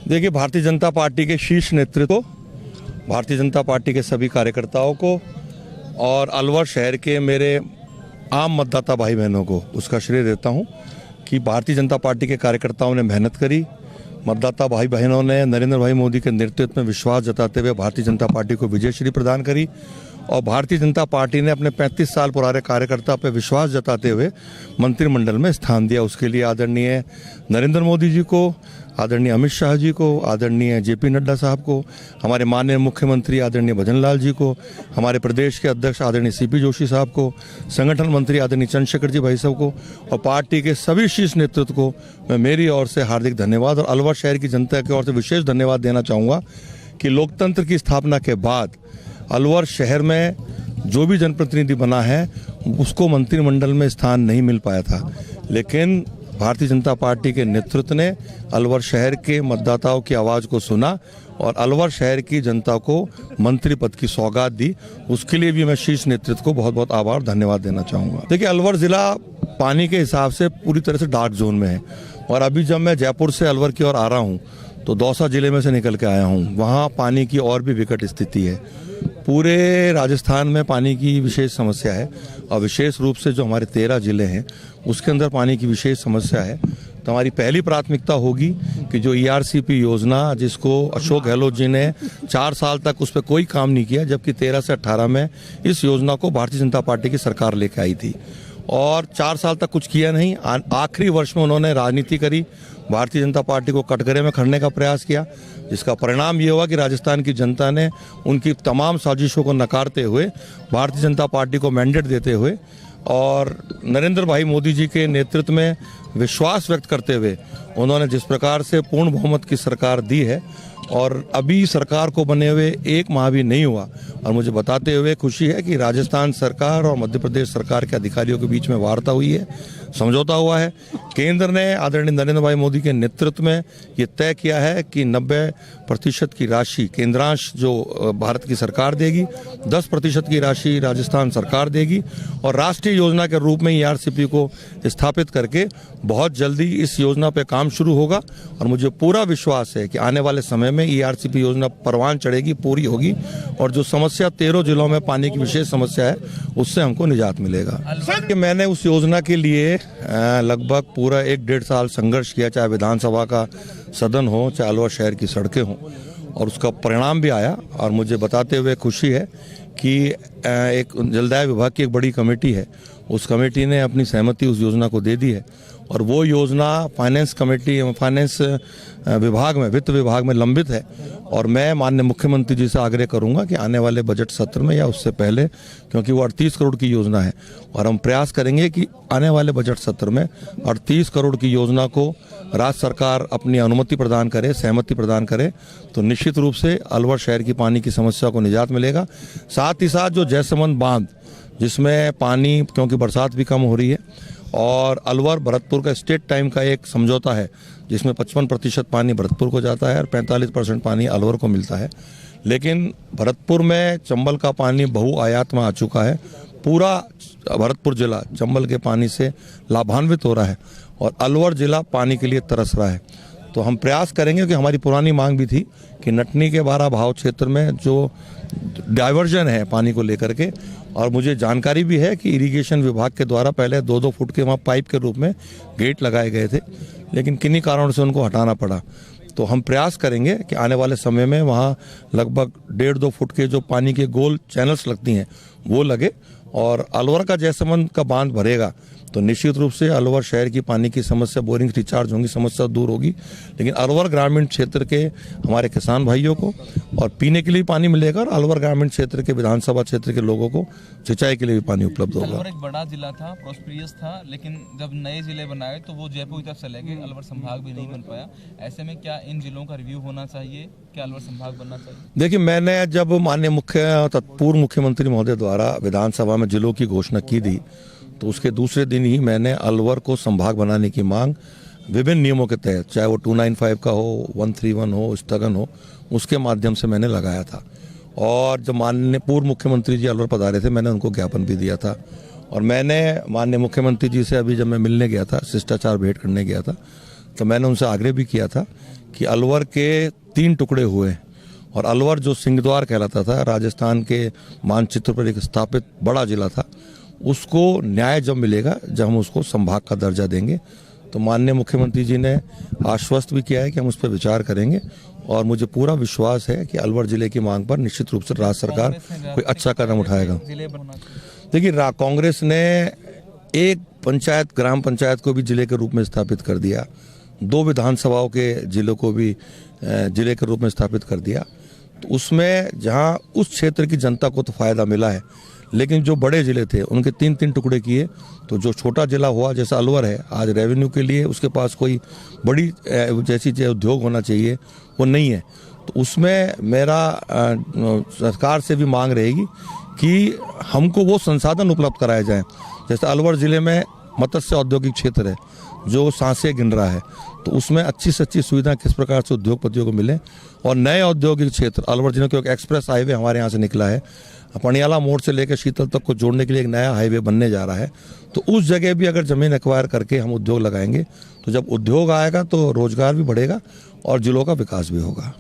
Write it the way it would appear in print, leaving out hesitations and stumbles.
देखिए, भारतीय जनता पार्टी के शीर्ष नेतृत्व को, भारतीय जनता पार्टी के सभी कार्यकर्ताओं को और अलवर शहर के मेरे आम मतदाता भाई बहनों को उसका श्रेय देता हूं कि भारतीय जनता पार्टी के कार्यकर्ताओं ने मेहनत करी। मतदाता भाई बहनों ने नरेंद्र भाई मोदी के नेतृत्व में विश्वास जताते हुए भारतीय जनता पार्टी को विजयश्री प्रदान करी और भारतीय जनता पार्टी ने अपने 35 साल पुराने कार्यकर्ता पर विश्वास जताते हुए मंत्रिमंडल में स्थान दिया। उसके लिए आदरणीय नरेंद्र मोदी जी को, आदरणीय अमित शाह जी को, आदरणीय जेपी नड्डा साहब को, हमारे माननीय मुख्यमंत्री आदरणीय भजन लाल जी को, हमारे प्रदेश के अध्यक्ष आदरणीय सीपी जोशी साहब को, संगठन मंत्री आदरणीय चंद्रशेखर जी भाई साहब को और पार्टी के सभी शीर्ष नेतृत्व को मैं मेरी ओर से हार्दिक धन्यवाद और अलवर शहर की जनता की ओर से विशेष धन्यवाद देना चाहूँगा कि लोकतंत्र की स्थापना के बाद अलवर शहर में जो भी जनप्रतिनिधि बना है उसको मंत्रिमंडल में स्थान नहीं मिल पाया था, लेकिन भारतीय जनता पार्टी के नेतृत्व ने अलवर शहर के मतदाताओं की आवाज़ को सुना और अलवर शहर की जनता को मंत्री पद की सौगात दी। उसके लिए भी मैं शीर्ष नेतृत्व को बहुत बहुत आभार धन्यवाद देना चाहूँगा। देखिए, अलवर ज़िला पानी के हिसाब से पूरी तरह से डार्क जोन में है और अभी जब मैं जयपुर से अलवर की ओर आ रहा हूँ तो दौसा जिले में से निकल के आया हूँ। वहाँ पानी की और भी विकट स्थिति है। पूरे राजस्थान में पानी की विशेष समस्या है और विशेष रूप से जो हमारे 13 जिले हैं उसके अंदर पानी की विशेष समस्या है। तो हमारी पहली प्राथमिकता होगी कि जो ERCP योजना, जिसको अशोक गहलोत जी ने 4 साल तक उस पर कोई काम नहीं किया, जबकि 13 से 18 में इस योजना को भारतीय जनता पार्टी की सरकार लेकर आई थी और 4 साल तक कुछ किया नहीं। आखिरी वर्ष में उन्होंने राजनीति करी, भारतीय जनता पार्टी को कटघरे में खड़ने का प्रयास किया, जिसका परिणाम ये हुआ कि राजस्थान की जनता ने उनकी तमाम साजिशों को नकारते हुए भारतीय जनता पार्टी को मैंडेट देते हुए और नरेंद्र भाई मोदी जी के नेतृत्व में विश्वास व्यक्त करते हुए उन्होंने जिस प्रकार से पूर्ण बहुमत की सरकार दी है और अभी सरकार को बने हुए 1 माह भी नहीं हुआ और मुझे बताते हुए खुशी है कि राजस्थान सरकार और मध्य प्रदेश सरकार के अधिकारियों के बीच में वार्ता हुई है, समझौता हुआ है। केंद्र ने आदरणीय नरेंद्र भाई मोदी के नेतृत्व में ये तय किया है कि 90% की राशि केंद्रांश जो भारत की सरकार देगी, 10% की राशि राजस्थान सरकार देगी और राष्ट्रीय योजना के रूप में ERCP को स्थापित करके बहुत जल्दी इस योजना पर काम शुरू होगा और मुझे पूरा विश्वास है कि आने वाले समय में ERCP योजना परवान चढ़ेगी, पूरी होगी और जो समस्या 13 जिलों में पानी की विशेष समस्या है उससे हमको निजात मिलेगा। कि मैंने उस योजना के लिए लगभग पूरा 1-1.5 साल संघर्ष किया, चाहे विधानसभा का सदन हो, चाहे अलवर शहर की सड़कें हों और उसका परिणाम भी आया और मुझे बताते हुए खुशी है कि एक जलदाय विभाग की एक बड़ी कमेटी है, उस कमेटी ने अपनी सहमति उस योजना को दे दी है और वो योजना फाइनेंस विभाग में, वित्त विभाग में लंबित है और मैं माननीय मुख्यमंत्री जी से आग्रह करूंगा कि आने वाले बजट सत्र में या उससे पहले, क्योंकि वो 38 करोड़ की योजना है और हम प्रयास करेंगे कि आने वाले बजट सत्र में 38 करोड़ की योजना को राज्य सरकार अपनी अनुमति प्रदान करे, सहमति प्रदान करे तो निश्चित रूप से अलवर शहर की पानी की समस्या को निजात मिलेगा। साथ ही साथ जो जयसमंद बांध, जिसमें पानी, क्योंकि बरसात भी कम हो रही है और अलवर भरतपुर का स्टेट टाइम का एक समझौता है जिसमें 55% पानी भरतपुर को जाता है और 45% पानी अलवर को मिलता है, लेकिन भरतपुर में चंबल का पानी बहुआयात में आ चुका है। पूरा भरतपुर जिला चंबल के पानी से लाभान्वित हो रहा है और अलवर जिला पानी के लिए तरस रहा है। तो हम प्रयास करेंगे कि हमारी पुरानी मांग भी थी कि नटनी के 12 भाव क्षेत्र में जो डाइवर्जन है पानी को लेकर के, और मुझे जानकारी भी है कि इरिगेशन विभाग के द्वारा पहले 2-2 फुट के वहाँ पाइप के रूप में गेट लगाए गए थे, लेकिन किन्हीं कारणों से उनको हटाना पड़ा। तो हम प्रयास करेंगे कि आने वाले समय में वहाँ लगभग 1.5-2 फुट के जो पानी के गोल चैनल्स लगती हैं वो लगे और अलवर का जयसमंद का बांध भरेगा तो निश्चित रूप से अलवर शहर की पानी की समस्या, बोरिंग रिचार्ज होंगी, समस्या दूर होगी। लेकिन अलवर ग्रामीण क्षेत्र के हमारे किसान भाइयों को और पीने के लिए पानी मिलेगा और अलवर ग्रामीण क्षेत्र के विधानसभा क्षेत्र के लोगों को सिंचाई के लिए भी पानी उपलब्ध होगा। अलवर एक बड़ा जिला था, प्रॉस्पेरियस था, लेकिन जब नए जिले बनाए तो वो जयपुर की तरफ चले गए, अलवर संभाग भी नहीं बन पाया। ऐसे में क्या इन जिलों का रिव्यू होना चाहिए, क्या अलवर संभाग बनना चाहिए? देखिए, मैंने जब माननीय पूर्व मुख्यमंत्री महोदय द्वारा विधानसभा में जिलों की घोषणा की थी तो उसके दूसरे दिन ही मैंने अलवर को संभाग बनाने की मांग विभिन्न नियमों के तहत, चाहे वो 295 का हो, 131 हो, स्थगन हो, उसके माध्यम से मैंने लगाया था। और जब माननीय पूर्व मुख्यमंत्री जी अलवर पधारे थे, मैंने उनको ज्ञापन भी दिया था और मैंने माननीय मुख्यमंत्री जी से अभी जब मैं मिलने गया था, शिष्टाचार भेंट करने गया था, तो मैंने उनसे आग्रह भी किया था कि अलवर के 3 टुकड़े हुए और अलवर जो सिंहद्वार कहलाता था, राजस्थान के मानचित्र पर एक स्थापित बड़ा जिला था, उसको न्याय जब मिलेगा जब हम उसको संभाग का दर्जा देंगे। तो माननीय मुख्यमंत्री जी ने आश्वस्त भी किया है कि हम उस पर विचार करेंगे और मुझे पूरा विश्वास है कि अलवर जिले की मांग पर निश्चित रूप से राज्य सरकार कोई अच्छा कदम उठाएगा। देखिए, कांग्रेस ने एक पंचायत, ग्राम पंचायत को भी जिले के रूप में स्थापित कर दिया, 2 विधानसभाओं के जिलों को भी जिले के रूप में स्थापित कर दिया। तो उसमें जहां उस क्षेत्र की जनता को तो फायदा मिला है, लेकिन जो बड़े जिले थे उनके 3-3 टुकड़े किए। तो जो छोटा जिला हुआ जैसा अलवर है, आज रेवेन्यू के लिए उसके पास कोई बड़ी जैसी उद्योग होना चाहिए वो नहीं है। तो उसमें मेरा सरकार से भी मांग रहेगी कि हमको वो संसाधन उपलब्ध कराए जाएं। जैसे अलवर जिले में मत्स्य औद्योगिक क्षेत्र है जो सांसें गिन रहा है, तो उसमें अच्छी से अच्छी सुविधा किस प्रकार से उद्योगपतियों को मिले। और नए औद्योगिक क्षेत्र अलवर जिले को एक एक्सप्रेस हाईवे हमारे यहाँ से निकला है, पनियाला मोड़ से लेकर शीतल तक को जोड़ने के लिए एक नया हाईवे बनने जा रहा है। तो उस जगह भी अगर जमीन एक्वायर करके हम उद्योग लगाएंगे तो जब उद्योग आएगा तो रोजगार भी बढ़ेगा और जिलों का विकास भी होगा।